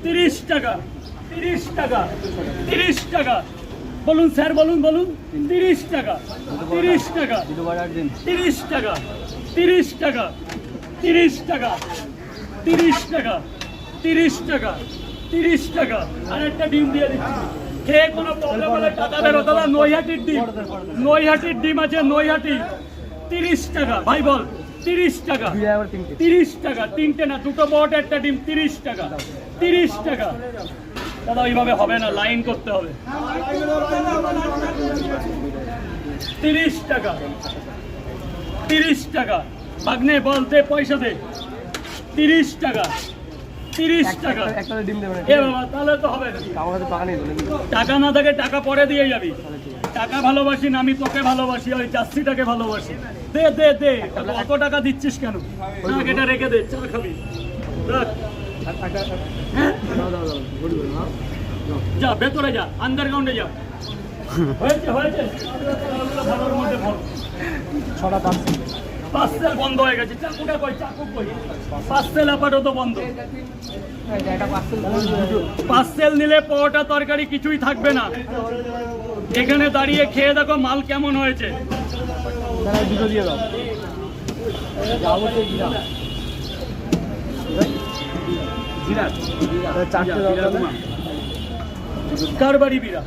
30 টাকা 30 টাকা 30 টাকা বলুন স্যার বলুন 30 টাকা 30 টাকা 30 টাকা 30 টাকা 30 টাকা 30 টাকা 30 টাকা 30 টাকা আর একটা ডিম দিয়ে দিচ্ছি খেয়ে কোনো প্রবলেম হলে টাকা বেরো দাদা নৈহাটির ডিম আছে নৈহাটি 30 টাকা ভাই বল 30 টাকা 30 টাকা তিনটে না দুটো বড় একটা ডিম 30 টাকা 30 টাকা দাদা এইভাবে হবে না লাইন করতে হবে 30 টাকা 30 টাকা ভাগ্নে বলতে পয়সা দে 30 টাকা 30 টাকা এ বাবা তাহলে তো হবে না টাকা না থাকে টাকা পরে দিয়ে যাবি টাকা ভালোবাসি না আমি তোকে ভালোবাসি ওই জার্সিটাকে ভালোবাসি দে দে দে অত টাকা দিচ্ছিস কেন এটা রেখে দে চা খাবি রাখ যা ভেতরে যা আন্ডারগ্রাউন্ডে যা হয়েছে হয়েছে ভালোর মধ্যে ছটা পার্সেল বন্ধ হয়ে গেছে চাকুটা কই চাকু কই পার্সেল আপাতত বন্ধ পার্সেল নিলে পরোটা তরকারি কিছুই থাকবে না এখানে দাঁড়িয়ে খেয়ে দেখো মাল কেমন হয়েছে কার বাড়ি বিরা